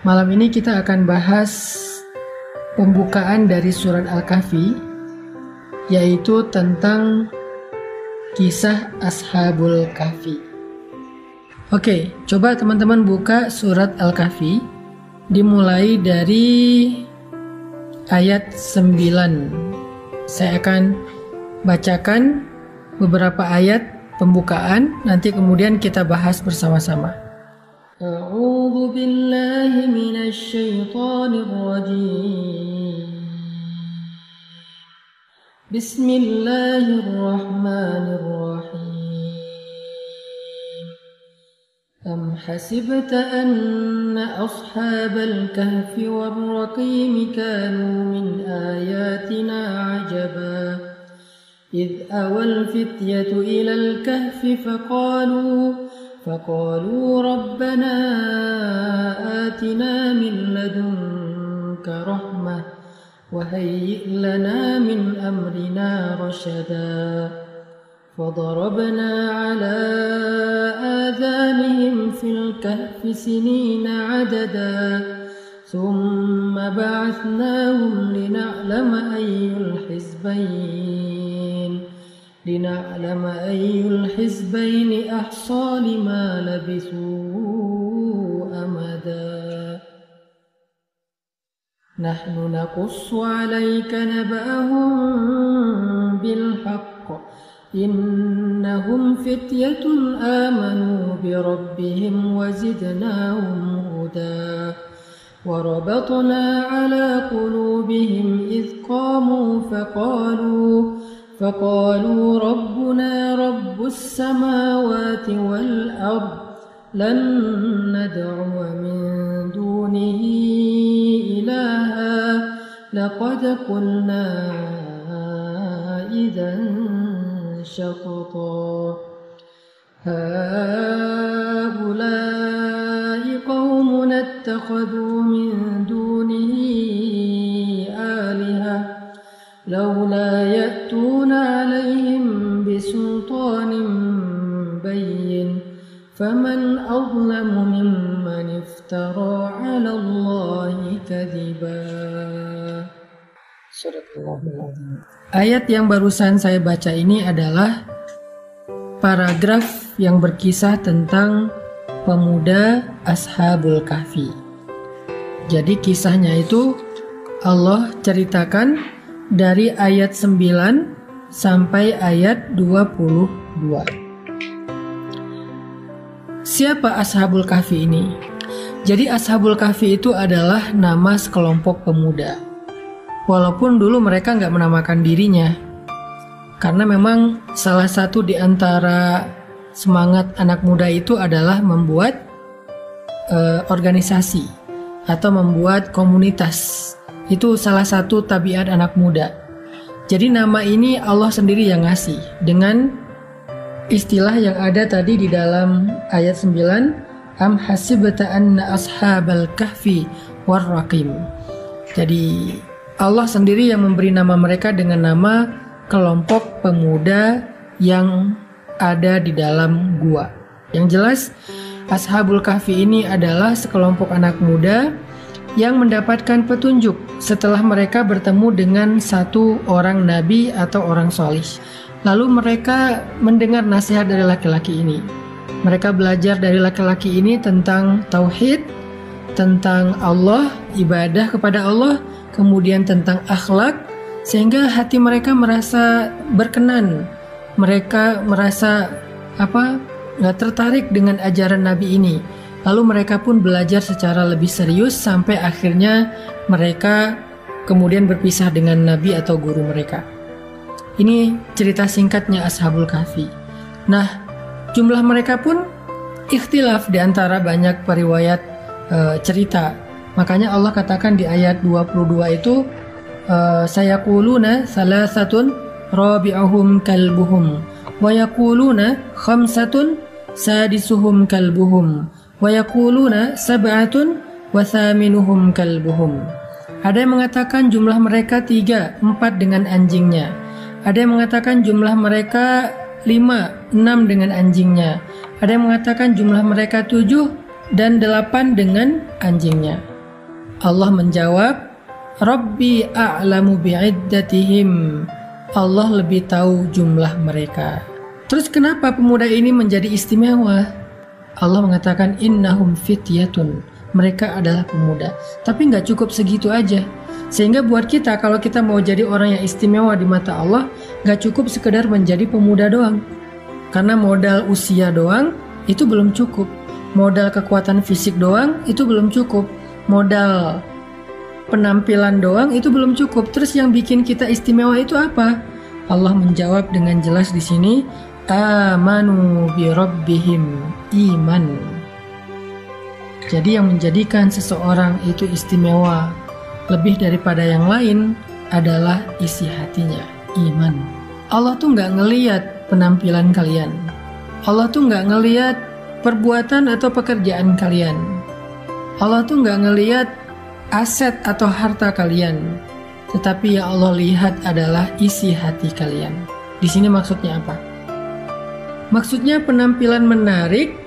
Malam ini kita akan bahas pembukaan dari surat Al-Kahfi, yaitu tentang kisah Ashabul Kahfi. Oke, coba teman-teman buka surat Al-Kahfi, dimulai dari ayat 9. Saya akan bacakan beberapa ayat pembukaan, nanti kemudian kita bahas bersama-sama. A'udzu billahi minasy syaithanir rajim. Bismillahirrahmanirrahim. Am hasibta anna ashabal kahfi war raqim kanu min ayatina ajaba إذ أوى الفتية إلى الكهف فقالوا ربنا آتنا من لدنك رحمة وهيئ لنا من أمرنا رشدا فضربنا على آذانهم في الكهف سنين عددا ثم بعثناهم لنعلم أي الحزبين أحصى لما لبثوا أمدا نحن نقص عليك نبأهم بالحق إنهم فتية آمنوا بربهم وزدناهم هدى وربطنا على قلوبهم إذ قاموا فقالوا ربنا رب السماوات والأرض لن ندعو من دونه إلها لقد قلنا إذا شططا هؤلاء قوم اتخذوا من دونه آلهة لولا يأتون عليهم بسلطان بين فمن أظلم ممن افترى على الله كذبا. Ayat yang barusan saya baca ini adalah paragraf yang berkisah tentang pemuda Ashabul Kahfi. Jadi kisahnya itu Allah ceritakan dari ayat 9 sampai ayat 22. Siapa Ashabul Kahfi ini? Jadi Ashabul Kahfi itu adalah nama sekelompok pemuda. Walaupun dulu mereka nggak menamakan dirinya, karena memang salah satu di antara semangat anak muda itu adalah membuat organisasi atau membuat komunitas. Itu salah satu tabiat anak muda. Jadi nama ini Allah sendiri yang ngasih dengan istilah yang ada tadi di dalam ayat 9, am hasibta anna ashabal kahfi war raqim. Jadi Allah sendiri yang memberi nama mereka dengan nama kelompok pemuda yang ada di dalam gua. Yang jelas Ashabul Kahfi ini adalah sekelompok anak muda yang mendapatkan petunjuk setelah mereka bertemu dengan satu orang nabi atau orang solih. Lalu mereka mendengar nasihat dari laki-laki ini. Mereka belajar dari laki-laki ini tentang tauhid, tentang Allah, ibadah kepada Allah, kemudian tentang akhlak, sehingga hati mereka merasa berkenan. Mereka merasa tertarik dengan ajaran Nabi ini. Lalu mereka pun belajar secara lebih serius sampai akhirnya mereka kemudian berpisah dengan Nabi atau guru mereka. Ini cerita singkatnya Ashabul Kahfi. Nah, jumlah mereka pun ikhtilaf di antara banyak periwayat cerita. Makanya Allah katakan di ayat 22 itu sayaquluna salasatun rabi'uhum kalbuhum wa yaquluna khamsatun sadisuhum kalbuhum wa yaquluna sab'atun wa thaminuhum kalbuhum. Ada yang mengatakan jumlah mereka 3, 4 dengan anjingnya. Ada yang mengatakan jumlah mereka 5, 6 dengan anjingnya. Ada yang mengatakan jumlah mereka 7 dan 8 dengan anjingnya. Allah menjawab, Rabbi a'lamu bi'iddatihim. Allah lebih tahu jumlah mereka. Terus kenapa pemuda ini menjadi istimewa? Allah mengatakan innahum fityatun. Mereka adalah pemuda. Tapi nggak cukup segitu aja. Sehingga buat kita, kalau kita mau jadi orang yang istimewa di mata Allah, nggak cukup sekedar menjadi pemuda doang. Karena modal usia doang itu belum cukup. Modal kekuatan fisik doang itu belum cukup. Modal penampilan doang itu belum cukup. Terus yang bikin kita istimewa itu apa? Allah menjawab dengan jelas di sini, amanu bi rabbihim, iman. Jadi yang menjadikan seseorang itu istimewa lebih daripada yang lain adalah isi hatinya, iman. Allah tuh nggak ngelihat penampilan kalian. Allah tuh nggak ngelihat perbuatan atau pekerjaan kalian. Allah tuh nggak ngelihat aset atau harta kalian, tetapi yang Allah lihat adalah isi hati kalian. Di sini maksudnya apa? Maksudnya penampilan menarik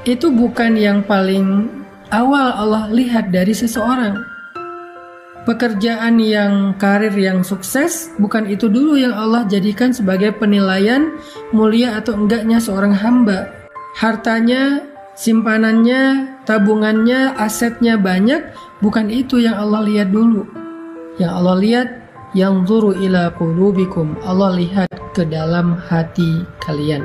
itu bukan yang paling awal Allah lihat dari seseorang. Pekerjaan yang karir yang sukses bukan itu dulu yang Allah jadikan sebagai penilaian mulia atau enggaknya seorang hamba. Hartanya, simpanannya, tabungannya, asetnya banyak, bukan itu yang Allah lihat dulu. Yang Allah lihat, yang zuru ila qulubikum. Allah lihat ke dalam hati kalian.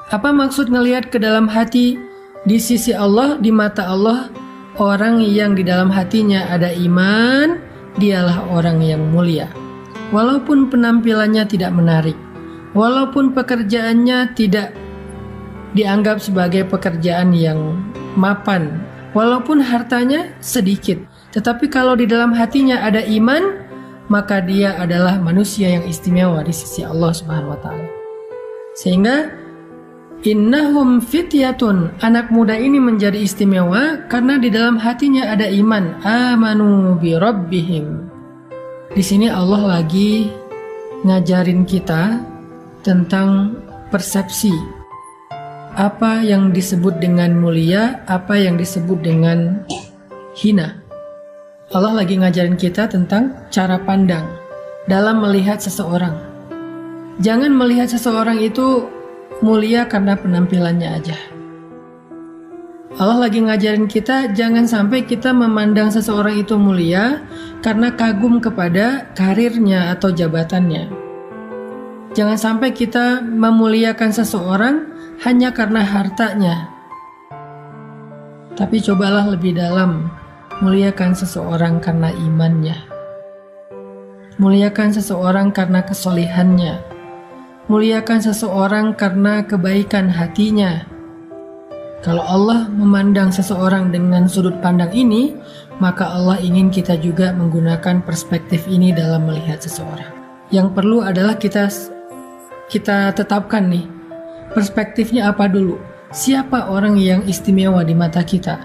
Apa maksud ngelihat ke dalam hati? Di sisi Allah, di mata Allah, orang yang di dalam hatinya ada iman, dialah orang yang mulia. Walaupun penampilannya tidak menarik, walaupun pekerjaannya tidak dianggap sebagai pekerjaan yang mapan, walaupun hartanya sedikit, tetapi kalau di dalam hatinya ada iman, maka dia adalah manusia yang istimewa di sisi Allah Subhanahu wa taala. Sehingga innahum fityatun, anak muda ini menjadi istimewa karena di dalam hatinya ada iman, amanu bi rabbihim. Di sini Allah lagi ngajarin kita tentang persepsi. Apa yang disebut dengan mulia, apa yang disebut dengan hina. Allah lagi ngajarin kita tentang cara pandang dalam melihat seseorang. Jangan melihat seseorang itu mulia karena penampilannya aja. Allah lagi ngajarin kita jangan sampai kita memandang seseorang itu mulia karena kagum kepada karirnya atau jabatannya. Jangan sampai kita memuliakan seseorang hanya karena hartanya. Tapi cobalah lebih dalam, muliakan seseorang karena imannya. Muliakan seseorang karena kesolihannya. Muliakan seseorang karena kebaikan hatinya. Kalau Allah memandang seseorang dengan sudut pandang ini, maka Allah ingin kita juga menggunakan perspektif ini dalam melihat seseorang. Yang perlu adalah kita tetapkan nih, perspektifnya apa dulu? Siapa orang yang istimewa di mata kita?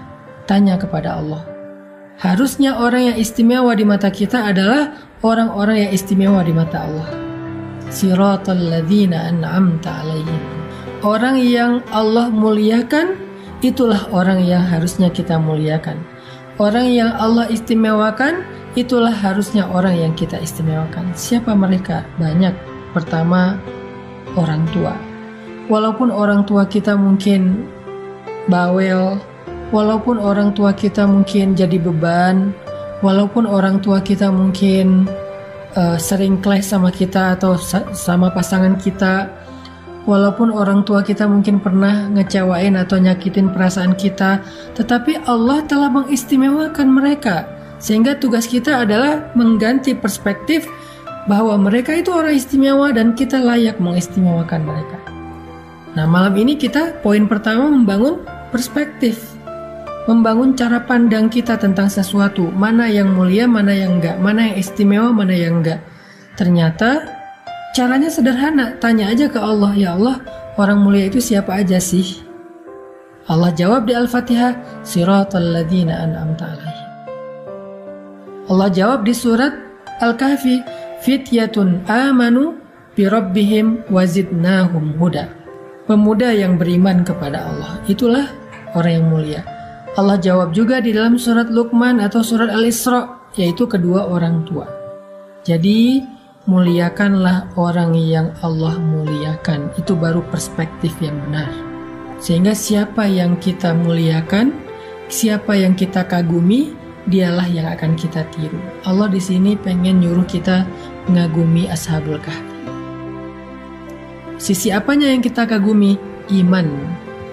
Tanya kepada Allah. Harusnya orang yang istimewa di mata kita adalah orang-orang yang istimewa di mata Allah. Siratal ladzina an'amta alaihim. Orang yang Allah muliakan, itulah orang yang harusnya kita muliakan. Orang yang Allah istimewakan, itulah harusnya orang yang kita istimewakan. Siapa mereka? Banyak. Pertama, orang tua. Walaupun orang tua kita mungkin bawel, walaupun orang tua kita mungkin jadi beban, walaupun orang tua kita mungkin sering clash sama kita atau sama pasangan kita, walaupun orang tua kita mungkin pernah ngecewain atau nyakitin perasaan kita, tetapi Allah telah mengistimewakan mereka. Sehingga tugas kita adalah mengganti perspektif bahwa mereka itu orang istimewa dan kita layak mengistimewakan mereka. Nah, malam ini kita poin pertama membangun perspektif. Membangun cara pandang kita tentang sesuatu. Mana yang mulia, mana yang enggak. Mana yang istimewa, mana yang enggak. Ternyata caranya sederhana. Tanya aja ke Allah, ya Allah, orang mulia itu siapa aja sih? Allah jawab di Al-Fatihah, Siratal ladzina an'amta alaihim. Allah jawab di surat Al-Kahfi, Fityatun amanu bi rabbihim wazidnahum huda. Pemuda yang beriman kepada Allah, itulah orang yang mulia. Allah jawab juga di dalam surat Luqman atau surat Al-Isra, yaitu kedua orang tua. Jadi muliakanlah orang yang Allah muliakan. Itu baru perspektif yang benar. Sehingga siapa yang kita muliakan, siapa yang kita kagumi, dialah yang akan kita tiru. Allah di sini pengen nyuruh kita mengagumi Ashabul Kahfi. Sisi apanya yang kita kagumi? Iman.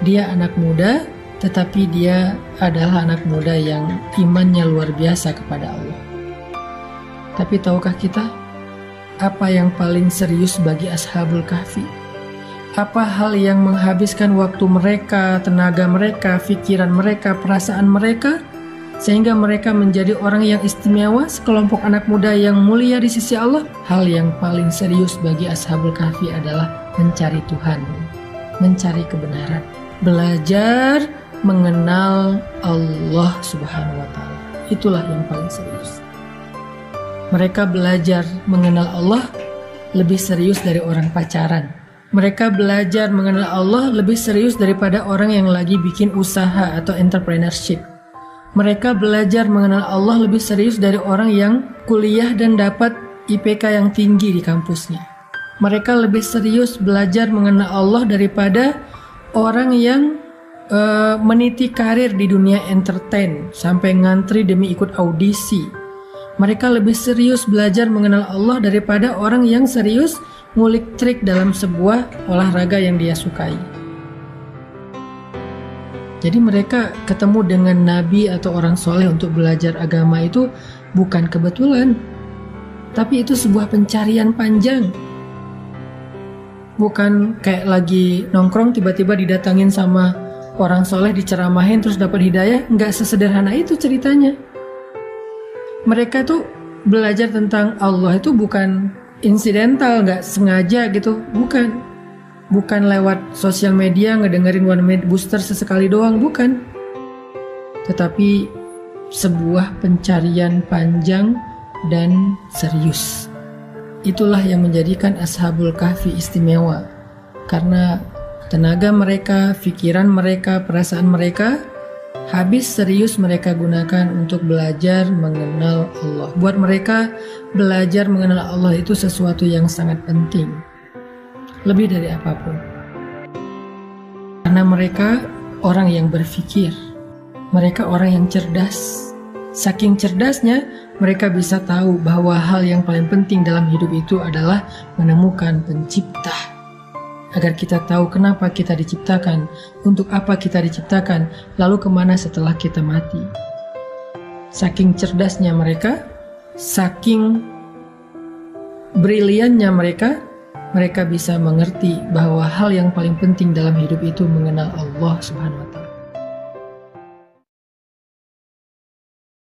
Dia anak muda, tetapi dia adalah anak muda yang imannya luar biasa kepada Allah. Tapi tahukah kita apa yang paling serius bagi Ashabul Kahfi? Apa hal yang menghabiskan waktu mereka, tenaga mereka, pikiran mereka, perasaan mereka, sehingga mereka menjadi orang yang istimewa, sekelompok anak muda yang mulia di sisi Allah? Hal yang paling serius bagi Ashabul Kahfi adalah mencari Tuhan, mencari kebenaran, belajar mengenal Allah Subhanahu wa Ta'ala. Itulah yang paling serius. Mereka belajar mengenal Allah lebih serius dari orang pacaran. Mereka belajar mengenal Allah lebih serius daripada orang yang lagi bikin usaha atau entrepreneurship. Mereka belajar mengenal Allah lebih serius dari orang yang kuliah dan dapat IPK yang tinggi di kampusnya. Mereka lebih serius belajar mengenal Allah daripada orang yang meniti karir di dunia entertain sampai ngantri demi ikut audisi. Mereka lebih serius belajar mengenal Allah daripada orang yang serius ngulik trik dalam sebuah olahraga yang dia sukai. Jadi mereka ketemu dengan nabi atau orang soleh untuk belajar agama itu bukan kebetulan, tapi itu sebuah pencarian panjang. Bukan kayak lagi nongkrong tiba-tiba didatangin sama orang soleh, diceramahin terus dapat hidayah. Nggak sesederhana itu ceritanya. Mereka tuh belajar tentang Allah itu bukan insidental, nggak sengaja gitu, bukan lewat sosial media ngedengerin One Minute Booster sesekali doang, bukan. Tetapi sebuah pencarian panjang dan serius. Itulah yang menjadikan Ashabul Kahfi istimewa, karena tenaga mereka, pikiran mereka, perasaan mereka habis serius mereka gunakan untuk belajar mengenal Allah. Buat mereka, belajar mengenal Allah itu sesuatu yang sangat penting, lebih dari apapun. Karena mereka orang yang berpikir, mereka orang yang cerdas. Saking cerdasnya, mereka bisa tahu bahwa hal yang paling penting dalam hidup itu adalah menemukan pencipta. Agar kita tahu kenapa kita diciptakan, untuk apa kita diciptakan, lalu kemana setelah kita mati. Saking cerdasnya mereka, saking briliannya mereka bisa mengerti bahwa hal yang paling penting dalam hidup itu mengenal Allah Subhanahu wa Ta'ala.